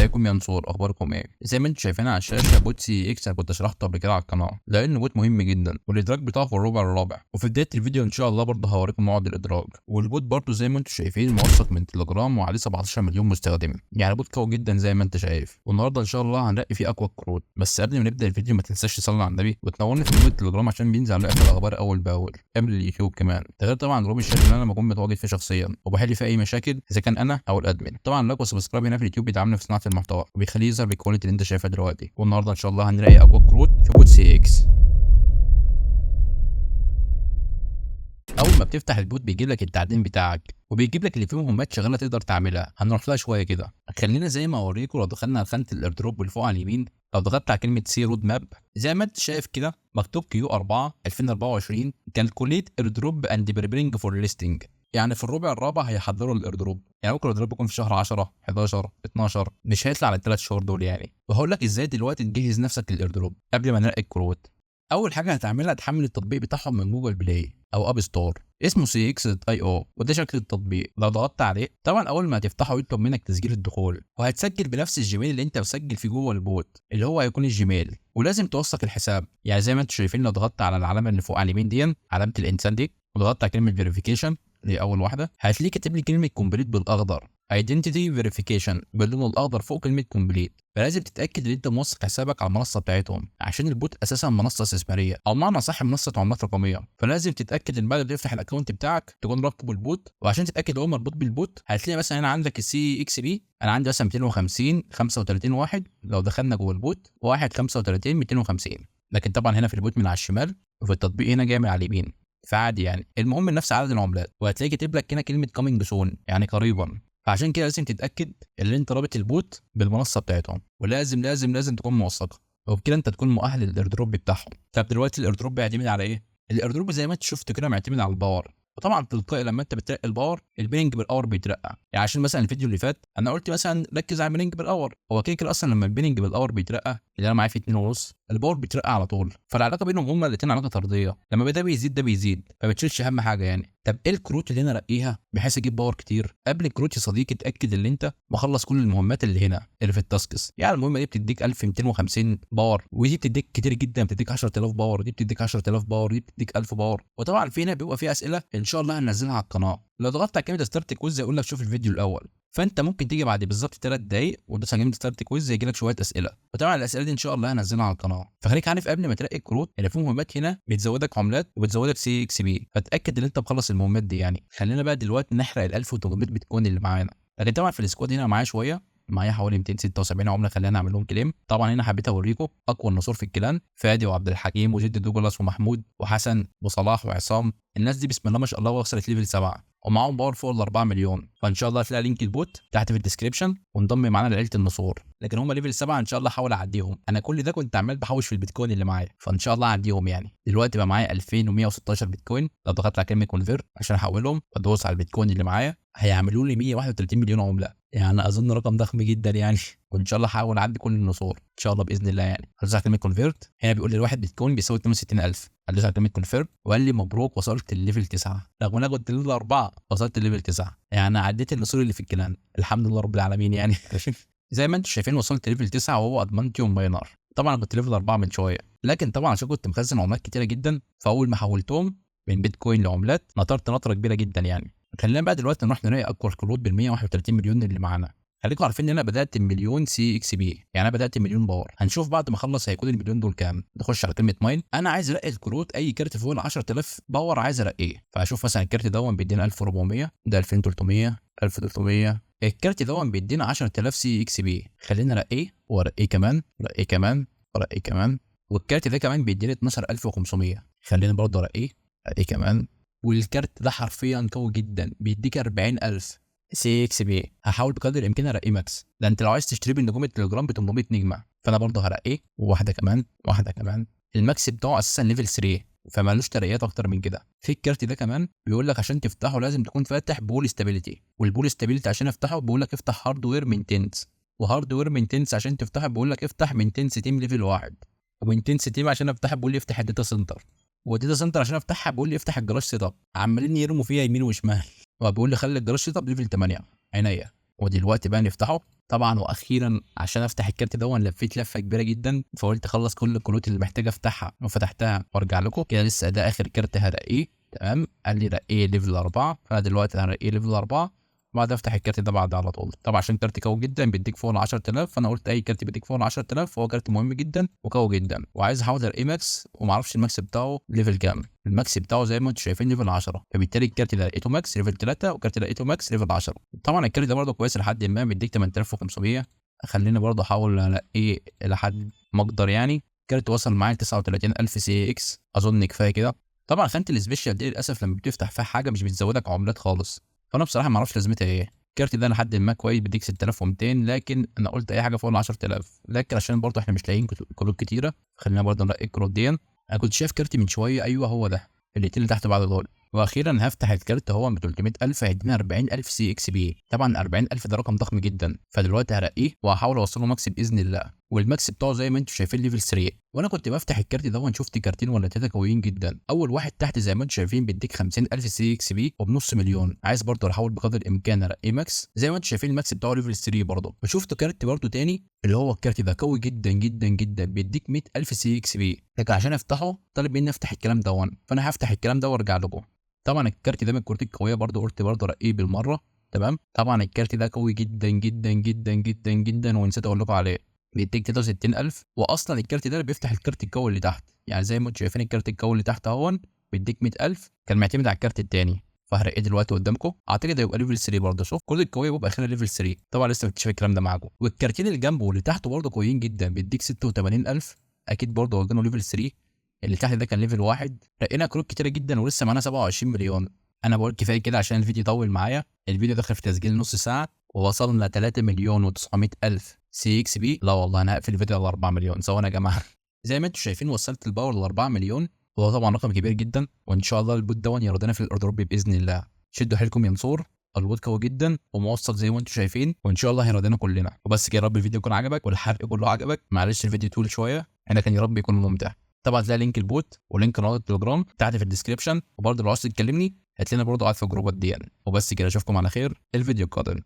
ازيكم يا نصور، اخباركم ايه؟ زي ما انتم شايفين على الشاشه بوت سي اكس، انا كنت شرحته قبل كده على القناه لانه بوت مهم جدا والادراج بتاعه في الربع الرابع. وفي بدايه الفيديو ان شاء الله برضه هوريكم موعد الادراج. والبوت برضه زي ما انتم شايفين موثق من تليجرام وعليه 17 مليون مستخدم، يعني بوت قوي جدا زي ما انت شايف. والنهارده ان شاء الله هنلاقي فيه اقوى الكروت. بس قبل ما نبدا الفيديو ما تنساش تصلي على النبي وتنورني في جروب التليجرام عشان بينزل على اخر الاخبار اول باول قبل اليوتيوب كمان. ده غير طبعا جروب الشات اللي انا بكون متواجد فيه شخصيا وبحل فيه اي مشاكل اذا كان انا او الادمن. طبعا لايك وسبسكرايب هنا في اليوتيوب بيدعمنا في صناعه المحتوى وبيخليه يظهر بالكواليتي اللي انت شايفها دلوقتي. والنهارده ان شاء الله هنلاقي اقوى كروت في بوت سي اكس. اول ما بتفتح البوت بيجيب لك التعدين بتاعك وبيجيب لك اللي فيه مهمات شغاله تقدر تعملها. هنروح لها شويه كده. خلينا زي ما اوريكم، لو دخلنا على خانه الايردروب اللي فوق على اليمين، لو ضغطت على كلمه سي رود ماب زي ما انت شايف كده مكتوب كيو 4 2024 كالكوليت ايردروب اند بريبرينج فور ليستنج. يعني في الربع الرابع هيحضروا الايردروب. يعني ممكن الايردروب يكون في شهر 10 11 12، مش هيطلع على الثلاث شهور دول يعني. وهقول لك ازاي دلوقتي تجهز نفسك للايردروب قبل ما نلاقي الكروت. اول حاجه هتعملها تحمل التطبيق بتاعهم من جوجل بلاي او اب ستور، اسمه سي اكس اي او، وده شكل التطبيق. لو ضغطت عليه طبعا اول ما هتفتحه يطلب منك تسجيل الدخول، وهتسجل بنفس الجيميل اللي انت مسجل فيه جوه البوت اللي هو هيكون الجيميل. ولازم توثق الحساب، يعني زي ما انتم شايفين لو ضغطت على العلامه اللي فوق على اليمين دي علامه الانسان دي وضغطت على كلمه فيريفيكيشن اللي اول واحده، هتلاقي كاتب لي كلمه كومبليت بالاخضر، ايدنتيتي فيريفيكيشن باللون الاخضر فوق كلمه كومبليت. فلازم تتاكد ان انت موثق حسابك على المنصه بتاعتهم، عشان البوت اساسا منصه استثماريه او معنى صح منصه عملات رقميه. فلازم تتاكد ان بعد ما تفتح الاكونت بتاعك تكون رابطه بالبوت. وعشان تتاكد هو مربوط بالبوت هتلاقي مثلا هنا عندك السي اكس بي، انا عندي مثلا 250 35 واحد. لو دخلنا جوه البوت 1 35 250، لكن طبعا هنا في البوت من على الشمال وفي التطبيق هنا جاي من على اليمين. فعادي يعني، المهم نفس عدد العملات. وهتلاقي كاتب لك هنا كلمه كامينج سون يعني قريبا. فعشان كده لازم تتاكد ان انت رابط البوت بالمنصه بتاعتهم، ولازم لازم لازم تكون موثقه، وبكده انت تكون مؤهل للايردروب بتاعهم. طب دلوقتي الايردروب بيعتمد على ايه؟ الايردروب زي ما انت شفت كده معتمد على الباور. وطبعا تلقائي لما انت بترقي الباور البينج بالاور بيترقى. يعني عشان مثلا الفيديو اللي فات انا قلت مثلا ركز على البينج بالاور، هو كده كده اصلا لما البينج بالاور بيترقى اللي انا معايا في 2 ونص الباور بيترقى على طول. فالعلاقه بينهم هما الاثنين علاقه طرديه، لما ده بيزيد ده بيزيد، فما بتشيلش اهم حاجه يعني. طب ايه الكروت اللي انا ارقيها بحيث اجيب باور كتير؟ قبل الكروت يا صديقي اتاكد ان انت مخلص كل المهمات اللي هنا اللي في التاسكس. يعني المهمه دي بتديك 1250 باور، ودي بتديك كتير جدا، بتديك 10000 باور، ودي بتديك 10000 باور، ودي بتديك 1000 باور. وطبعا في هنا بيبقى في اسئله ان شاء الله هننزلها على القناه. لو ضغطت على كلمه ستارت كويز يقول لك شوف الفيديو الاول، فانت ممكن تيجي بعد بالظبط 3 دقايق وتدوس على كلمه ستارت كويز يجي لك شويه اسئله. وطبعا الاسئله دي ان شاء الله هنزلها على القناه. فخليك عارف قبل ما تلاقي الكروت اللي في مهمات هنا بتزودك عملات وبتزودك سي اكس بي، فتاكد ان انت مخلص المهمات دي يعني. خلينا بقى دلوقتي نحرق ال 1800 بيتكوين اللي معانا. لكن طبعا في السكواد هنا معايا شويه، معايا حوالي 276 عمله. خلينا نعمل لهم كليم. طبعا هنا حبيت اوريكم اقوى النصور في الكلان، فادي وعبد الحكيم وجد دوجلاس ومحمود وحسن وصلاح وعصام. الناس دي بسم الله ما شاء الله وصلت ليفل 7 ومعاهم باور فوق ال 4 مليون. فان شاء الله هتلاقي لينك البوت تحت في الديسكربشن وانضم معانا لعيله النصور. لكن هم ليفل 7 ان شاء الله هحاول اعديهم. انا كل ده كنت عمال بحوش في البيتكوين اللي معايا، فان شاء الله اعديهم يعني. دلوقتي بقى معايا 2116 بيتكوين. لو ضغطت على كلمه كونفيرت عشان احولهم وادوس على البيتكوين اللي معايا هيعملوا لي 131 مليون عمله. يعني اظن رقم ضخم جدا يعني. وان شاء الله هحاول اعدي كل النصور ان شاء الله باذن الله يعني. هدوس على كلمه كونفيرت، هنا بيقول لي الواحد بيتكوين بيساوي 62000. هدوس على كلمه كونفيرم وقال لي مبروك وصلت الليفل 9. رغم ان انا كنت ليفل 4 وصلت الليفل 9. يعني عديت النصور اللي في الكلان الحمد لله رب العالمين يعني. زي ما انتم شايفين وصلت ليفل 9 وهو ادمانتيوم ماينر. طبعا كنت ليفل 4 من شويه، لكن طبعا عشان كنت مخزن عملات كتيره جدا فاول ما حولتهم من بيتكوين لعملات نطرت نطره كبيره جدا يعني. خلينا بقى دلوقتي نروح نلاقي اقوى الكروت بال 131 مليون اللي معانا. خليكم عارفين ان انا بدات بمليون سي اكس بي، يعني انا بدات بمليون باور. هنشوف بعد ما اخلص هيكون المليون دول كام. نخش على كلمه ماين. انا عايز ارقي الكروت، اي كارت فوق ال 10000 باور عايز ارقيه. فاشوف مثلا الكارت ده بيدينا 1400، ده 2300، 1300. الكارت ده بيدينا 10000 سي اكس بي. خلينا ارقيه وارقيه كمان ارقيه كمان ارقيه كمان. والكارت ده كمان بيدينا 12500. خلينا برضه ارقيه كمان. والكارت ده حرفيا قوي جدا بيديك 40000 سي اكس بي. هحاول بقدر الامكان ارقيه ماكس. ده انت لو عايز تشتري بالنجوم التليجرام ب 800 نجمه، فانا برضه هرقيه وواحده كمان واحده كمان. الماكس بتاعه اساسا ليفل 3 فمالوش ترقيات اكتر من كده. في الكارت ده كمان بيقول لك عشان تفتحه لازم تكون فاتح بول ستابيليتي، والبول ستابيليتي عشان افتحه بيقول لك افتح هاردوير مينتنس، وهاردوير مينتنس عشان تفتحه بيقول لك افتح مينتنس تيم ليفل 1، ومينتنس تيم عشان افتحها بيقول لي افتح الداتا سنتر، والداتا سنتر عشان افتحها بيقول لي افتح الجراج سيت اب. عمالين يرموا فيها يمين وشمال. وبيقول لي خلي الجراج سيت اب ليفل 8 عينيا. ودلوقتي بقى نفتحه. طبعا واخيرا عشان افتح الكارت ده لفيت لفه كبيره جدا، فقلت اخلص كل الكروت اللي محتاج افتحها وفتحتها وارجع لكم كده. لسه ده اخر كارت هرقيه. تمام، قال لي رقيه ليفل 4، فانا دلوقتي هرقيه ليفل 4 بعد افتح الكارت ده بعد على طول. طبعا عشان كارت قوي جدا بيديك فوق ال 10000، فانا قلت اي كارت بيديك فوق ال 10000 فهو كارت مهم جدا وقوي جدا. وعايز احاول ارقيه ماكس، وما اعرفش الماكس بتاعه ليفل كام. الماكس بتاعه زي ما انتم شايفين ليفل 10، فبالتالي الكارت ده لقيته ماكس ليفل 3 وكارت لقيته ماكس ليفل 10. طبعا الكارت ده برضه كويس لحد ما بيديك 8500. خليني برضه احاول الاقيه لحد ما اقدر يعني. كارت وصل معايا 39000 سي اكس، اظن كفايه كده. طبعا خانه السبيشال دي للاسف لما بتفتح فيها حاجه مش بتزودك عملات خالص، فانا بصراحه ما اعرفش لازمتها ايه. الكارت ده لحد ما كويس بيديك 6200، لكن انا قلت اي حاجه فوق ال 10000، لكن عشان برضه احنا مش لاقيين كروت كتيره خلينا برضه نلاقي الكروت دي. انا كنت شايف كارت من شويه، ايوه هو ده اللي تحت بعد دول. واخيرا هفتح الكارت هو ب 300000 هيدينا 40000 سي اكس بي. طبعا 40000 ده رقم ضخم جدا، فدلوقتي هرقيه وهحاول اوصله ماكس باذن الله. والماكس بتاعه زي ما انتم شايفين ليفل 3. وانا كنت بفتح الكارت ده شفت كارتين ولا ثلاثه قويين جدا. اول واحد تحت زي ما انتم شايفين بيديك 50000 سي اكس بي وبنص مليون. عايز برضه احاول بقدر الامكان ارقيه ماكس زي ما انتم شايفين الماكس بتاعه ليفل 3 برضه. وشفت كارت برضه تاني اللي هو الكارت ده قوي جدا جدا جدا بيديك 100000 سي اكس بي، لكن عشان افتحه طالب مني افتح الكلام ده، فانا هفتح الكلام ده وارجع لكم. طبعا الكارت ده من الكروت القويه برضه، قلت برضه ارقيه بالمره. تمام، طبعا الكارت ده قوي جدا جدا جدا جدا جدا ونسيت اقول لكم عليه. بيديك 63000، واصلا الكارت ده بيفتح الكارت القوي اللي تحت. يعني زي ما انتم شايفين الكارت القوي اللي تحت اهون بيديك 100000، كان معتمد على الكارت الثاني. فهرقيه دلوقتي قدامكم، اعتقد هيبقى ليفل 3 برضه. شوف كل القويه بيبقى اخرها ليفل 3. طبعا لسه مكتشف الكلام ده معاكم. والكارتين اللي جنبه واللي تحته برضه قويين جدا، بيديك 86000، اكيد برضه واخدينه ليفل 3. اللي تحت ده كان ليفل 1. رقينا كروت كتيره جدا ولسه معانا 27 مليون. انا بقول كفايه كده عشان الفيديو يطول معايا. الفيديو دخل في تسجيل نص ساعه ووصلنا 3 مليون و900 الف سي اكس بي. لا والله انا هقفل الفيديو على 4 مليون ثواني يا جماعه. زي ما انتم شايفين وصلت الباور ل 4 مليون، وهو طبعا رقم كبير جدا. وان شاء الله البوت ده يرضينا في الايردروب باذن الله. شدوا حيلكم يا نصور، البوت قوي جدا وموثق زي ما انتم شايفين، وان شاء الله هيرضينا كلنا. وبس كده، يا رب الفيديو يكون عجبك والحرق كله عجبك. معلش الفيديو طول شويه، انا كان يا رب يكون ممتع. طبعا تلاقي لينك البوت ولينك قناه التليجرام تحت في الديسكربشن، وبرضه لو عايز تكلمني هتلاقينا برضه قاعد في الجروبات دي. وبس كده، اشوفكم على خير الفيديو القادم.